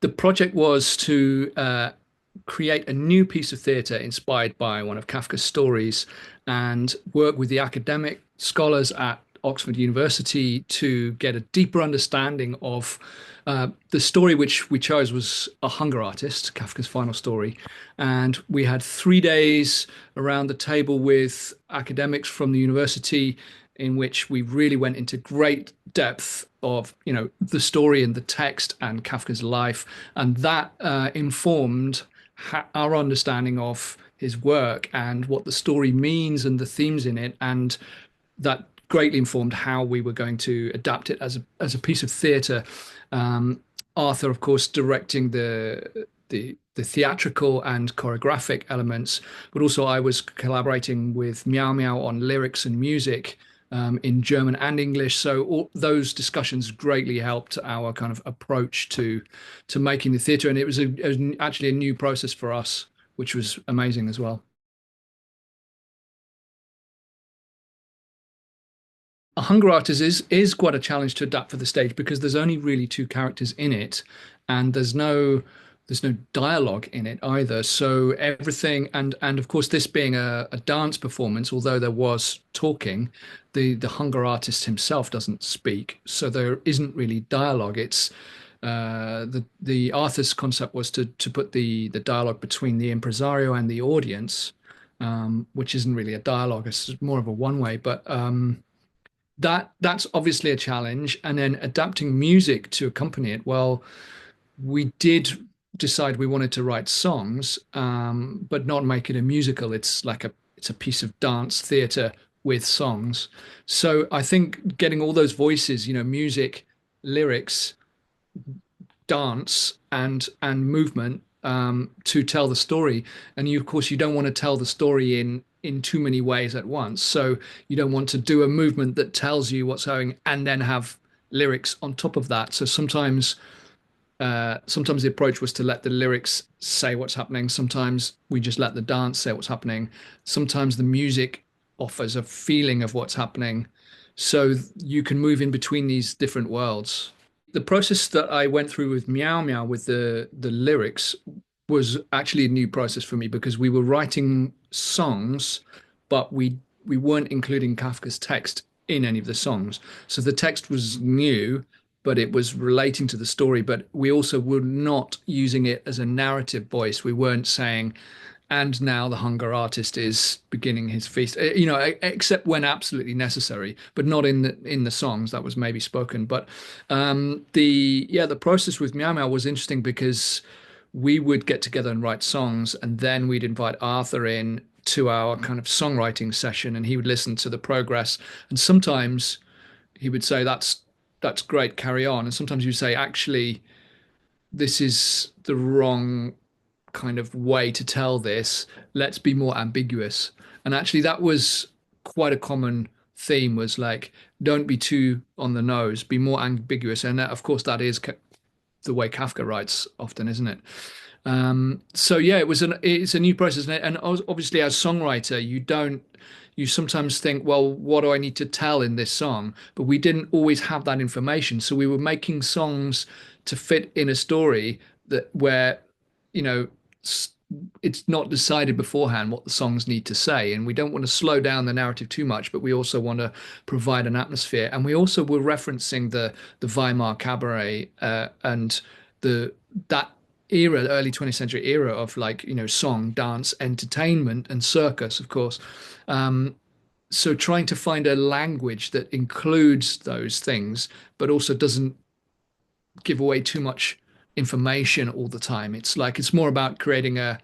The project was to create a new piece of theatre inspired by one of Kafka's stories and work with the academic scholars at Oxford University to get a deeper understanding of the story which we chose was A Hunger Artist, Kafka's final story. And we had 3 days around the table with academics from the university in which we really went into great depth of, the story and the text and Kafka's life, and that informed our understanding of his work and what the story means and the themes in it, and that greatly informed how we were going to adapt it as a piece of theatre. Arthur, of course, directing the theatrical and choreographic elements, but also I was collaborating with Meow Meow on lyrics and music in German and English. So all those discussions greatly helped our kind of approach to making the theatre, and it was actually a new process for us, which was amazing as well. A Hunger Artist is quite a challenge to adapt for the stage because there's only really two characters in it, and there's no dialogue in it either. So everything, and of course this being a dance performance, although there was talking, the Hunger Artist himself doesn't speak, so there isn't really dialogue. It's the Arthur's concept was to put the dialogue between the impresario and the audience, which isn't really a dialogue. It's more of a one way, but that's obviously a challenge. And then adapting music to accompany it. Well, we did decide we wanted to write songs, but not make it a musical. It's a piece of dance theatre with songs. So I think getting all those voices, music, lyrics, dance, and movement to tell the story. And of course, you don't want to tell the story in too many ways at once. So you don't want to do a movement that tells you what's going and then have lyrics on top of that. So sometimes the approach was to let the lyrics say what's happening. Sometimes we just let the dance say what's happening. Sometimes the music offers a feeling of what's happening. So you can move in between these different worlds. The process that I went through with Meow Meow with the lyrics was actually a new process for me because we were writing songs, but we weren't including Kafka's text in any of the songs. So the text was new, but it was relating to the story. But we also were not using it as a narrative voice. We weren't saying, and now the hunger artist is beginning his feast, except when absolutely necessary, but not in the songs. That was maybe spoken. But the process with Meow Meow was interesting because we would get together and write songs, and then we'd invite Arthur in to our kind of songwriting session, and he would listen to the progress. And sometimes he would say, that's great, carry on. And sometimes you say, actually, this is the wrong kind of way to tell this. Let's be more ambiguous. And actually, that was quite a common theme, was like, don't be too on the nose, be more ambiguous. And that, of course, that is the way Kafka writes often, isn't it? So yeah, it's a new process, and obviously as songwriter, you sometimes think, well, what do I need to tell in this song? But we didn't always have that information, so we were making songs to fit in a story where you know it's not decided beforehand what the songs need to say, and we don't want to slow down the narrative too much, but we also want to provide an atmosphere. And we also were referencing the Weimar cabaret and the that era, the early 20th century era of, like, song, dance, entertainment, and circus, of course. So trying to find a language that includes those things, but also doesn't give away too much information all the time. It's more about creating an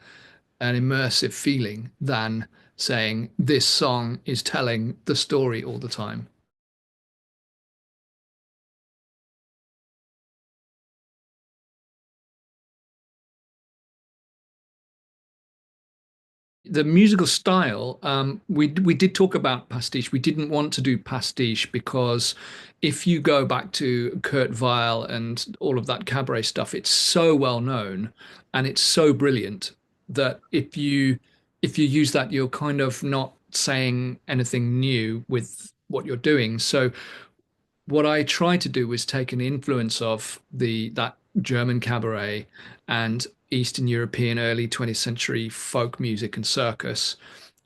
immersive feeling than saying this song is telling the story all the time. The musical style, we did talk about pastiche. We didn't want to do pastiche because if you go back to Kurt Weill and all of that cabaret stuff, it's so well known and it's so brilliant that if you use that, you're kind of not saying anything new with what you're doing. So what I tried to do was take an influence of German cabaret and Eastern European early 20th century folk music and circus,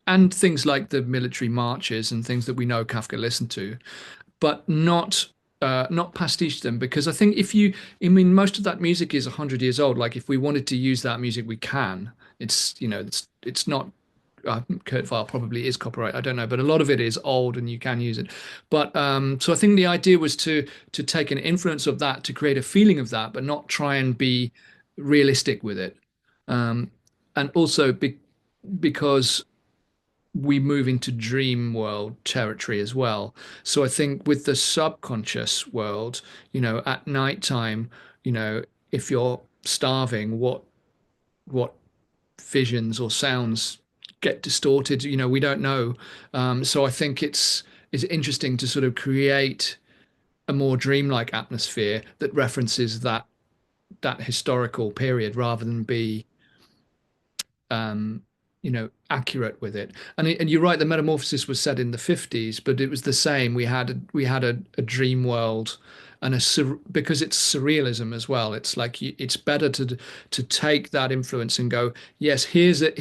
and things like the military marches and things that we know Kafka listened to, but not pastiche them, because I think if you, I mean, most of that music is 100 years old. Like if we wanted to use that music, we can. It's not. Kurt Weill probably is copyright. I don't know, but a lot of it is old, and you can use it. But so I think the idea was to take an influence of that to create a feeling of that, but not try and be realistic with it. Um, and also because we move into dream world territory as well. So I think with the subconscious world, at nighttime, if you're starving, what visions or sounds get distorted? We don't know. So I think it's interesting to sort of create a more dreamlike atmosphere that references that historical period rather than be um, accurate with it. And you're right, the Metamorphosis was set in the 50s, but it was the same. We had a dream world and because it's surrealism as well. It's like it's better to take that influence and go, yes, here's a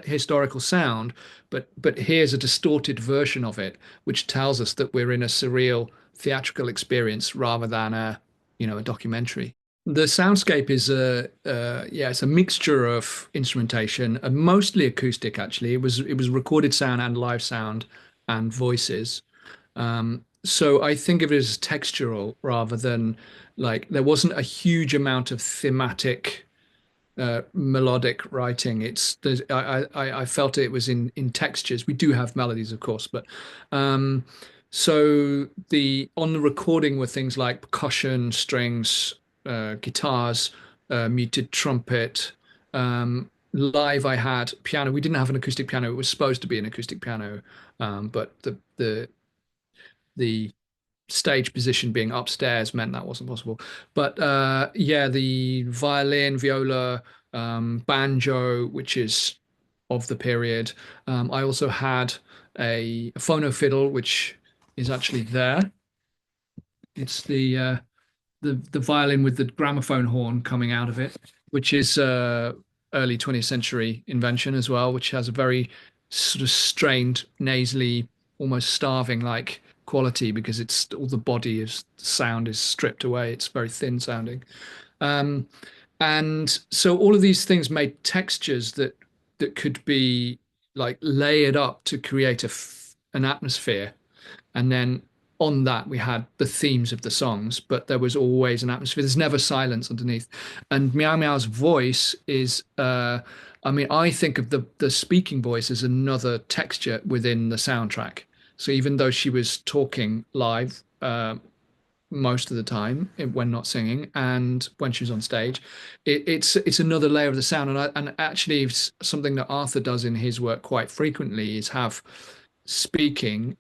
historical sound, but here's a distorted version of it, which tells us that we're in a surreal theatrical experience rather than a documentary. The soundscape is yeah, it's a mixture of instrumentation and mostly acoustic actually. It was recorded sound and live sound and voices. So I think of it as textural rather than like there wasn't a huge amount of thematic melodic writing. I felt it was in textures. We do have melodies, of course, but um, so the on the recording were things like percussion, strings, guitars, muted trumpet. Live, I had piano. We didn't have an acoustic piano. It was supposed to be an acoustic piano, but the stage position being upstairs meant that wasn't possible. But yeah, the violin, viola, banjo, which is of the period. I also had a phono fiddle, which is actually there. It's the violin with the gramophone horn coming out of it, which is early 20th century invention as well, which has a very sort of strained, nasally, almost starving like quality because it's all the body is sound is stripped away. It's very thin sounding. Um, and so all of these things made textures that could be like layered up to create an atmosphere, and then on that we had the themes of the songs, but there was always an atmosphere. There's never silence underneath. And Meow Meow's voice is I mean, I think of the speaking voice as another texture within the soundtrack. So even though she was talking live most of the time when not singing and when she was on stage, it's another layer of the sound. And actually it's something that Arthur does in his work quite frequently is have speaking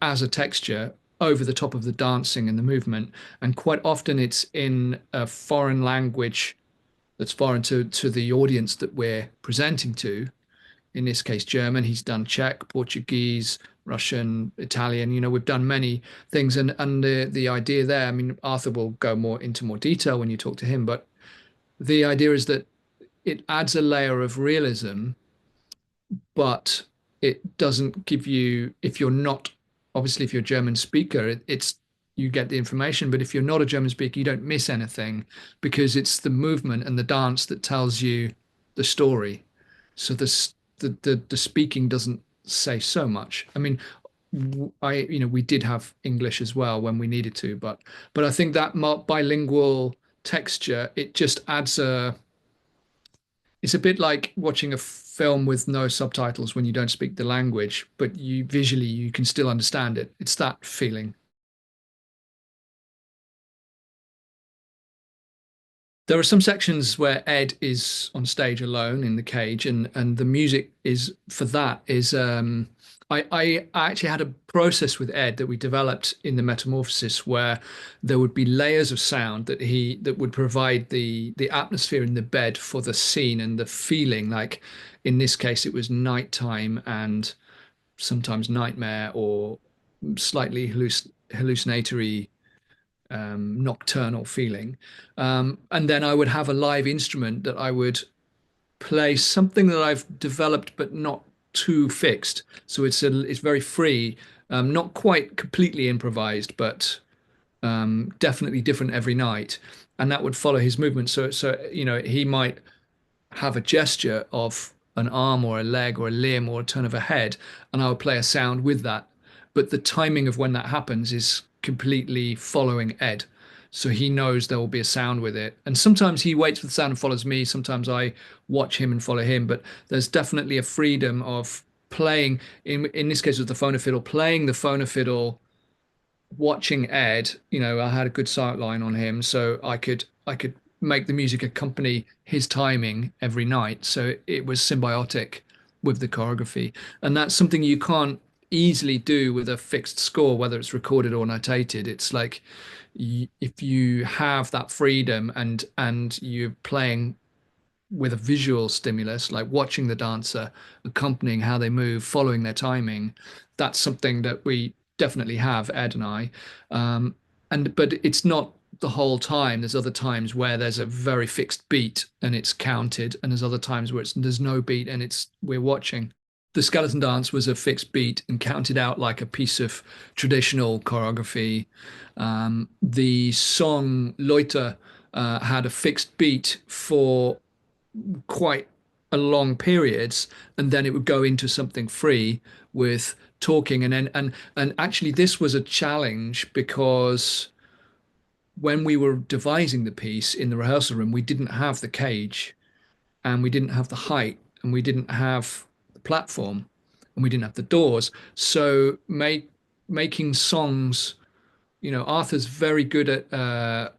as a texture over the top of the dancing and the movement. And quite often it's in a foreign language that's foreign to the audience that we're presenting to. In this case, German. He's done Czech, Portuguese, Russian, Italian. We've done many things, and the idea there. I mean, Arthur will go more into more detail when you talk to him, but the idea is that it adds a layer of realism, but it doesn't give you, if you're not, obviously if you're a German speaker, it's you get the information, but if you're not a German speaker, you don't miss anything because it's the movement and the dance that tells you the story. So the speaking doesn't say so much. I mean, we did have English as well when we needed to, but I think that bilingual texture, it just adds it's a bit like watching a film with no subtitles when you don't speak the language, but you can still understand it. It's that feeling. There are some sections where Ed is on stage alone in the cage, and the music is for that is I actually had a process with Ed that we developed in the Metamorphosis where there would be layers of sound that would provide the atmosphere in the bed for the scene and the feeling. Like in this case, it was nighttime and sometimes nightmare or slightly hallucinatory nocturnal feeling. And then I would have a live instrument that I would play something that I've developed but not too fixed. So it's very free, not quite completely improvised, but definitely different every night. And that would follow his movement. So he might have a gesture of an arm or a leg or a limb or a turn of a head, and I would play a sound with that. But the timing of when that happens is completely following Ed. So he knows there will be a sound with it. And sometimes he waits for the sound and follows me. Sometimes I watch him and follow him. But there's definitely a freedom of playing, in this case with the phonofiddle, playing the phonofiddle, watching Ed, I had a good sight line on him, so I could make the music accompany his timing every night. So it was symbiotic with the choreography. And that's something you can't easily do with a fixed score, whether it's recorded or notated. It's like if you have that freedom and you're playing with a visual stimulus, like watching the dancer, accompanying how they move, following their timing, that's something that we definitely have, Ed and I. Um, but it's not the whole time. There's other times where there's a very fixed beat and it's counted, and there's other times where there's no beat and it's we're watching. The skeleton dance was a fixed beat and counted out like a piece of traditional choreography. The song Loiter had a fixed beat for quite a long periods, and then it would go into something free with talking. And actually this was a challenge because when we were devising the piece in the rehearsal room, we didn't have the cage, and we didn't have the height, and we didn't have the platform, and we didn't have the doors. So making songs, Arthur's very good at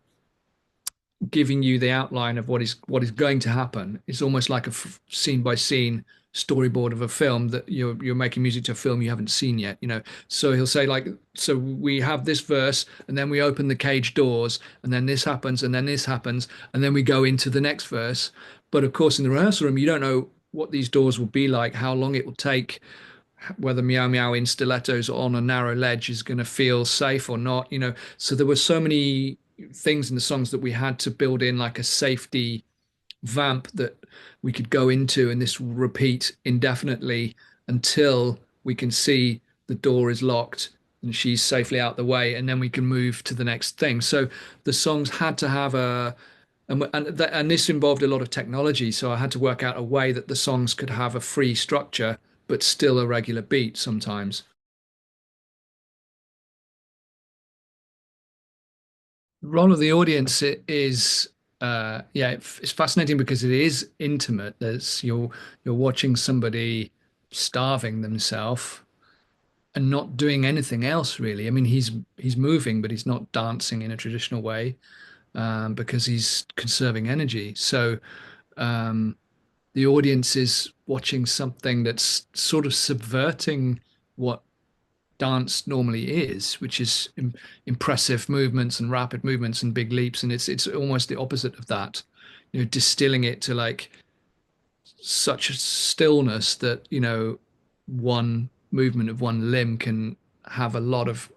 giving you the outline of what is going to happen. It's almost like a scene by scene storyboard of a film that you're making music to a film you haven't seen yet. So he'll say like, so we have this verse, and then we open the cage doors, and then this happens, and then this happens, and then we go into the next verse. But of course, in the rehearsal room, you don't know what these doors will be like, how long it will take, whether Meow Meow in stilettos on a narrow ledge is going to feel safe or not. So there were so many things in the songs that we had to build in, like a safety vamp that we could go into, and this will repeat indefinitely until we can see the door is locked and she's safely out the way, and then we can move to the next thing. So the songs had to have and this involved a lot of technology. So I had to work out a way that the songs could have a free structure but still a regular beat sometimes. The role of the audience is yeah, it's fascinating because it is intimate. There's you're watching somebody starving themselves and not doing anything else really. I mean, he's moving, but he's not dancing in a traditional way, because he's conserving energy. So um, the audience is watching something that's sort of subverting what dance normally is, which is impressive movements and rapid movements and big leaps, and it's almost the opposite of that. Distilling it to like such a stillness that one movement of one limb can have a lot of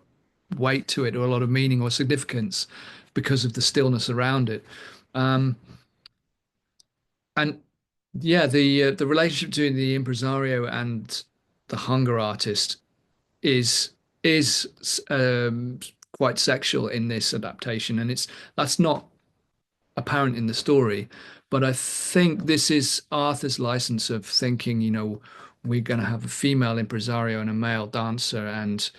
weight to it, or a lot of meaning or significance because of the stillness around it. Um, and yeah, the relationship between the impresario and the hunger artist is quite sexual in this adaptation, and that's not apparent in the story. But I think this is Arthur's license of thinking, we're going to have a female impresario and a male dancer, and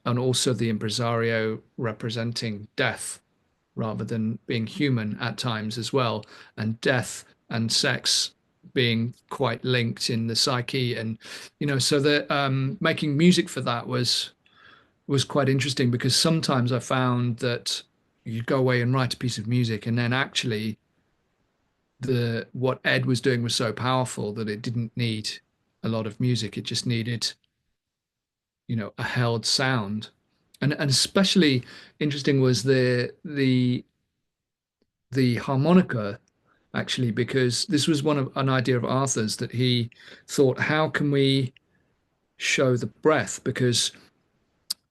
also the impresario representing death rather than being human at times as well, and death and sex being quite linked in the psyche. And so the making music for that was quite interesting, because sometimes I found that you go away and write a piece of music, and then actually the what Ed was doing was so powerful that it didn't need a lot of music. It just needed, a held sound. And especially interesting was the harmonica, actually, because this was one of an idea of Arthur's, that he thought, how can we show the breath? Because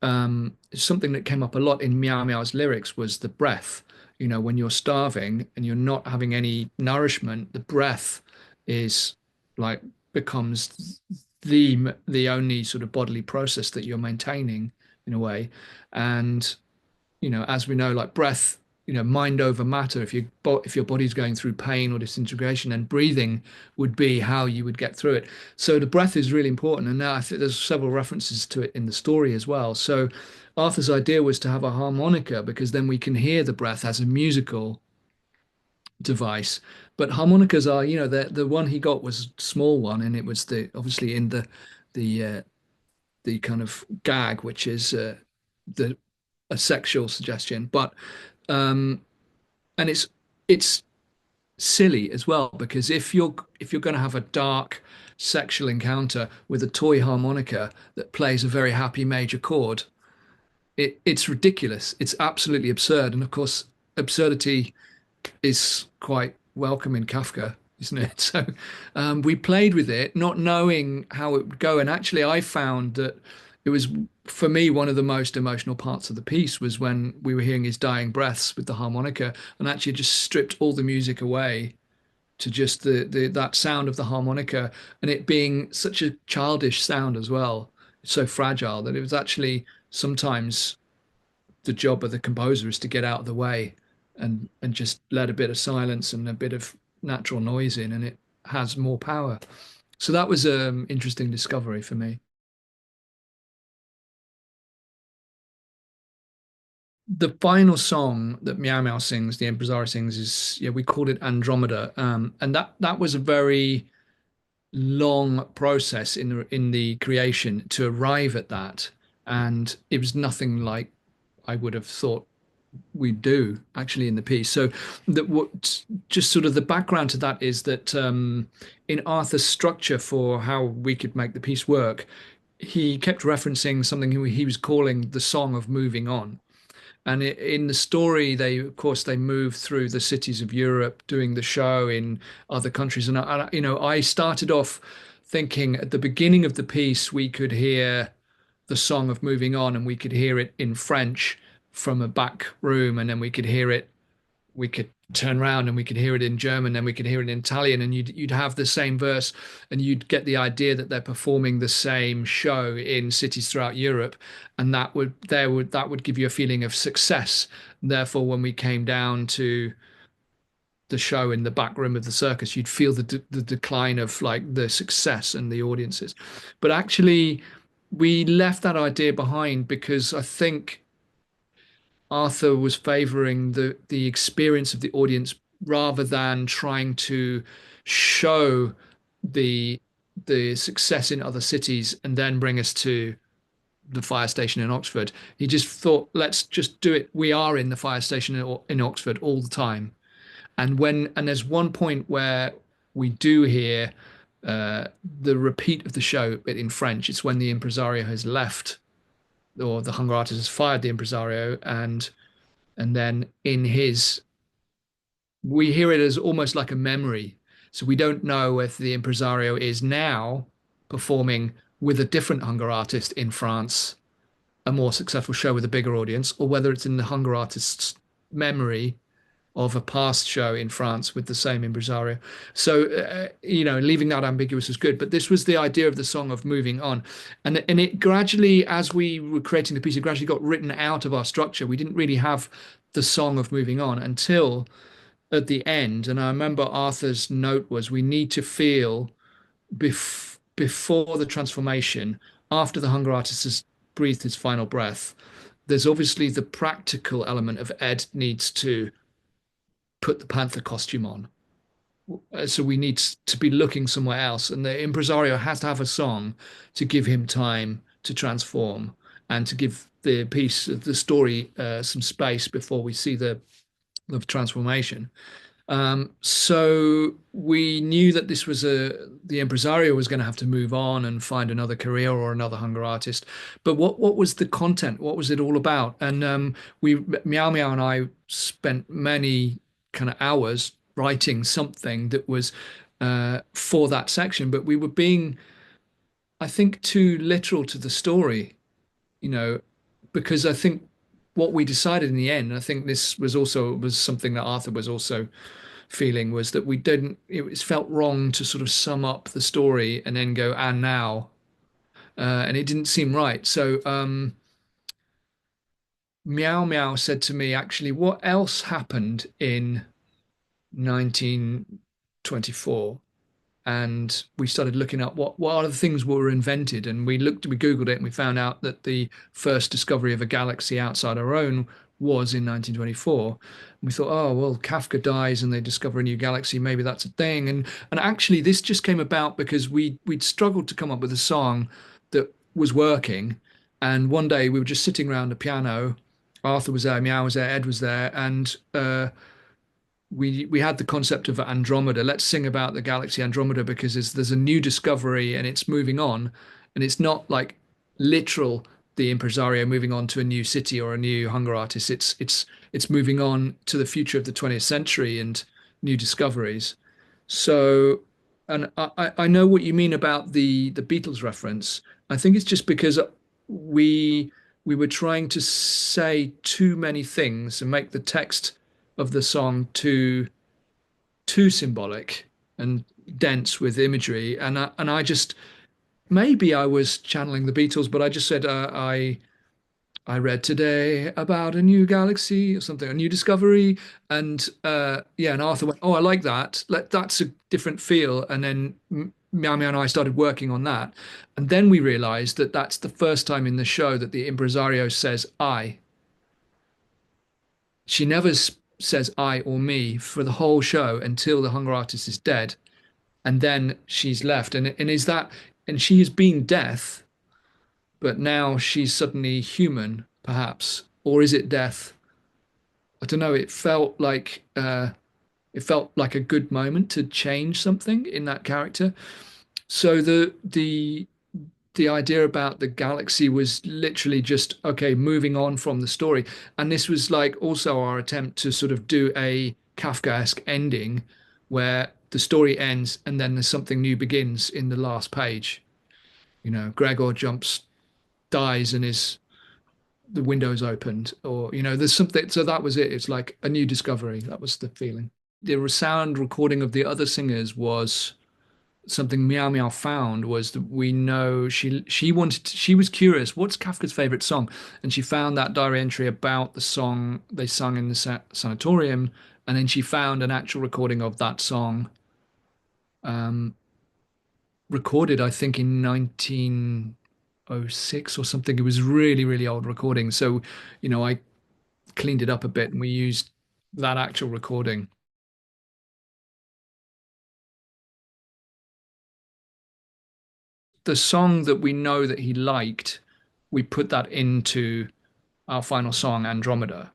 something that came up a lot in Meow Meow's lyrics was the breath. When you're starving and you're not having any nourishment, the breath is like becomes the only sort of bodily process that you're maintaining in a way. And as we know, like breath, mind over matter. If your body's going through pain or disintegration, then breathing would be how you would get through it. So the breath is really important. And now I think there's several references to it in the story as well. So Arthur's idea was to have a harmonica because then we can hear the breath as a musical device. But harmonicas are, the one he got was a small one, and it was the obviously in the kind of gag, which is the a sexual suggestion. But um, and it's silly as well because if you're going to have a dark sexual encounter with a toy harmonica that plays a very happy major chord, it's ridiculous. It's absolutely absurd. And of course, absurdity is quite welcome in Kafka, isn't it? So we played with it, not knowing how it would go. And actually, I found that it was, for me, one of the most emotional parts of the piece was when we were hearing his dying breaths with the harmonica, and actually just stripped all the music away to just the that sound of the harmonica, and it being such a childish sound as well. It's so fragile that it was actually sometimes the job of the composer is to get out of the way and just let a bit of silence and a bit of natural noise in, and it has more power. So that was an interesting discovery for me. The final song that Meow Meow sings, the impresario sings, is yeah, we called it Andromeda, and that was a very long process in the creation to arrive at that, and it was nothing like I would have thought we do actually in the piece. So that what just sort of the background to that is that in Arthur's structure for how we could make the piece work, he kept referencing something he was calling the song of moving on. And in the story, of course, they move through the cities of Europe, doing the show in other countries. And I started off thinking at the beginning of the piece, we could hear the song of moving on, and we could hear it in French from a back room, and then we could turn around and we could hear it in German, then we could hear it in Italian, and you'd have the same verse, and you'd get the idea that they're performing the same show in cities throughout Europe, and that would give you a feeling of success. Therefore, when we came down to the show in the back room of the circus, you'd feel the decline of like the success and the audiences. But actually, we left that idea behind because I think Arthur was favoring the experience of the audience rather than trying to show the the success in other cities and then bring us to the fire station in Oxford. He just thought, let's just do it. We are in the fire station in Oxford all the time. And there's one point where we do hear the repeat of the show, but in French. It's when the impresario has left, or the hunger artist has fired the impresario, and then in his, we hear it as almost like a memory. So we don't know if the impresario is now performing with a different hunger artist in France, a more successful show with a bigger audience, or whether it's in the hunger artist's memory of a past show in France with the same impresario. So, leaving that ambiguous is good. But this was the idea of the song of moving on. And it gradually, as we were creating the piece, it gradually got written out of our structure. We didn't really have the song of moving on until at the end. And I remember Arthur's note was, we need to feel before the transformation, after the hunger artist has breathed his final breath, there's obviously the practical element of Ed needs to put the panther costume on. So we need to be looking somewhere else. And the impresario has to have a song to give him time to transform and to give the piece, the story, some space before we see the transformation. So we knew that this was the impresario was going to have to move on and find another career or another hunger artist. But what was the content? What was it all about? And Meow Meow and I spent many kind of hours writing something that was for that section, but we were being, I think, too literal to the story. You know, because I think what we decided in the end, I think this was something that Arthur was also feeling, was that we didn't, it was felt wrong to sort of sum up the story and then go, and now, and it didn't seem right. So Meow Meow said to me, actually, what else happened in 1924? And we started looking up what other things were invented, and we googled it, and we found out that the first discovery of a galaxy outside our own was in 1924. And we thought, oh well, Kafka dies and they discover a new galaxy, maybe that's a thing. And actually this just came about because we'd struggled to come up with a song that was working. And one day we were just sitting around a piano. Arthur was there, Meow was there, Ed was there, and we had the concept of Andromeda. Let's sing about the galaxy Andromeda because there's a new discovery and it's moving on, and it's not like literal the impresario moving on to a new city or a new hunger artist. It's moving on to the future of the 20th century and new discoveries. So, and I know what you mean about the Beatles reference. I think it's just because we we were trying to say too many things and make the text of the song too symbolic and dense with imagery. And I just, maybe I was channeling the Beatles, but I just said I read today about a new galaxy or something, a new discovery. And yeah, and Arthur went, "Oh, I like that. That's a different feel." And then Meow Meow and I started working on that. And then we realized that that's the first time in the show that the impresario says I. She never says I or me for the whole show until the hunger artist is dead. And then she's left. And is that, and she has been death, but now she's suddenly human, perhaps. Or is it death? I don't know. It felt like a good moment to change something in that character. So the idea about the galaxy was literally just okay, moving on from the story. And this was like also our attempt to sort of do a Kafkaesque ending where the story ends and then there's something new begins in the last page. You know, Gregor jumps, dies, and is the window's opened, or there's something. So that was it. It's like a new discovery. That was the feeling. The sound recording of the other singers was something Meow Meow found, was that we know she was curious, what's Kafka's favorite song, and she found that diary entry about the song they sung in the sanatorium, and then she found an actual recording of that song, um, recorded I think in 1906 or something. It was really really old recording, so I cleaned it up a bit and we used that actual recording. The song that we know that he liked, we put that into our final song, Andromeda.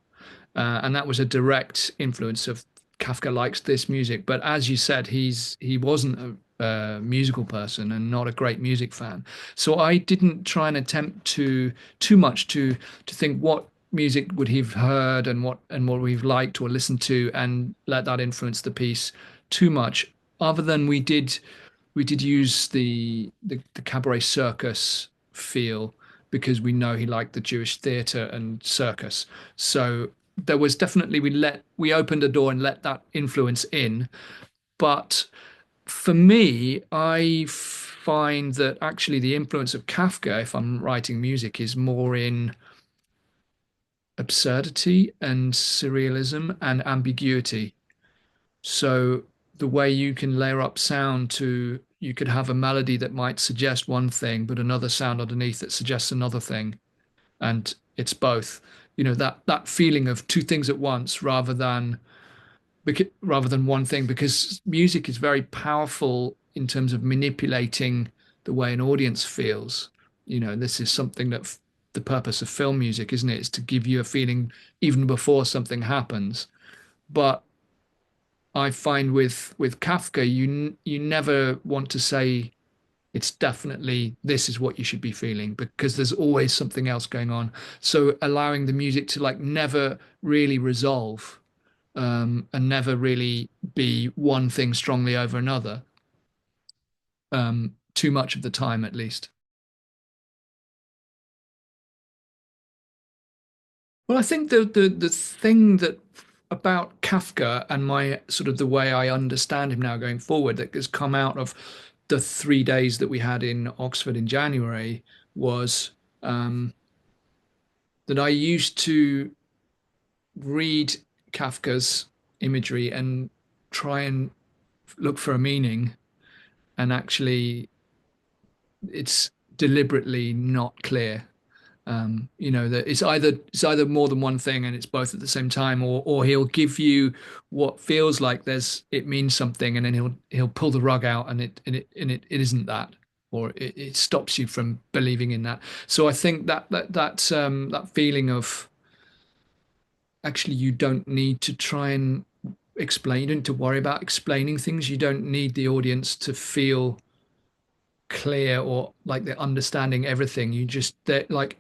And that was a direct influence of Kafka likes this music. But as you said, he wasn't a musical person and not a great music fan. So I didn't try and attempt too much to think what music would he've heard and what we've liked or listened to and let that influence the piece too much. Other than we did use the cabaret circus feel because we know he liked the Jewish theatre and circus. So there was definitely we opened a door and let that influence in. But for me, I find that actually the influence of Kafka, if I'm writing music, is more in absurdity and surrealism and ambiguity. So the way you can layer up sound to, you could have a melody that might suggest one thing, but another sound underneath that suggests another thing. And it's both, that feeling of two things at once rather than one thing, because music is very powerful in terms of manipulating the way an audience feels. This is something that the purpose of film music, isn't it? Is to give you a feeling even before something happens. But I find with Kafka, you never want to say it's definitely this is what you should be feeling because there's always something else going on. So allowing the music to like never really resolve, and never really be one thing strongly over another, too much of the time at least. Well, I think the thing that about Kafka and my sort of the way I understand him now going forward that has come out of the 3 days that we had in Oxford in January was um, that I used to read Kafka's imagery and try and look for a meaning, and actually it's deliberately not clear. That it's either more than one thing and it's both at the same time, or he'll give you what feels like it means something, and then he'll pull the rug out, and it isn't that, or it stops you from believing in that. So I think that feeling of actually you don't need to try and explain, you don't need to worry about explaining things. You don't need the audience to feel clear or like they're understanding everything. They're like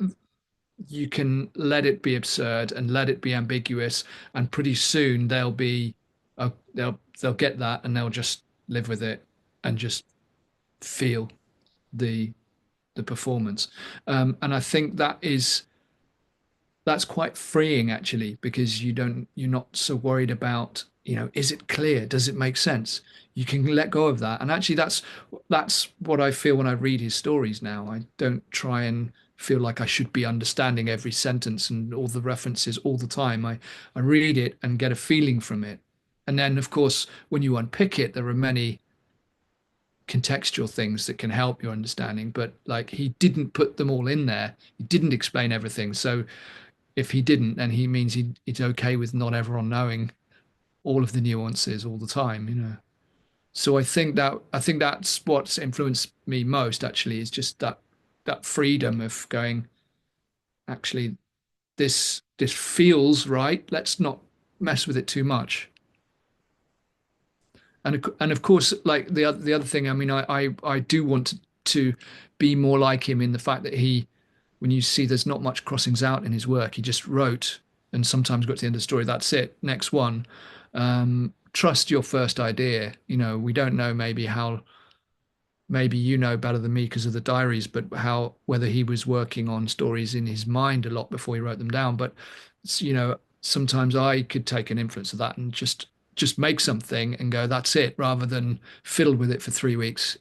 you can let it be absurd and let it be ambiguous, and pretty soon they'll get that, and they'll just live with it and just feel the the performance. And I think that's quite freeing actually, because you're not so worried about, is it clear? Does it make sense? You can let go of that. And actually that's what I feel when I read his stories now. I don't try and feel like I should be understanding every sentence and all the references all the time. I read it and get a feeling from it. And then of course, when you unpick it, there are many contextual things that can help your understanding, but like he didn't put them all in there. He didn't explain everything. So if he didn't, then he means he's okay with not everyone knowing all of the nuances all the time. So I think that's what's influenced me most actually, is just that freedom of going, actually, this feels right. Let's not mess with it too much. And of course, like the other thing, I mean, I do want to be more like him in the fact that when you see there's not much crossings out in his work, he just wrote and sometimes got to the end of the story. That's it. Next one. Trust your first idea. We don't know maybe you know better than me because of the diaries, but how whether he was working on stories in his mind a lot before he wrote them down. But sometimes I could take an influence of that and just make something and go, that's it, rather than fiddle with it for 3 weeks.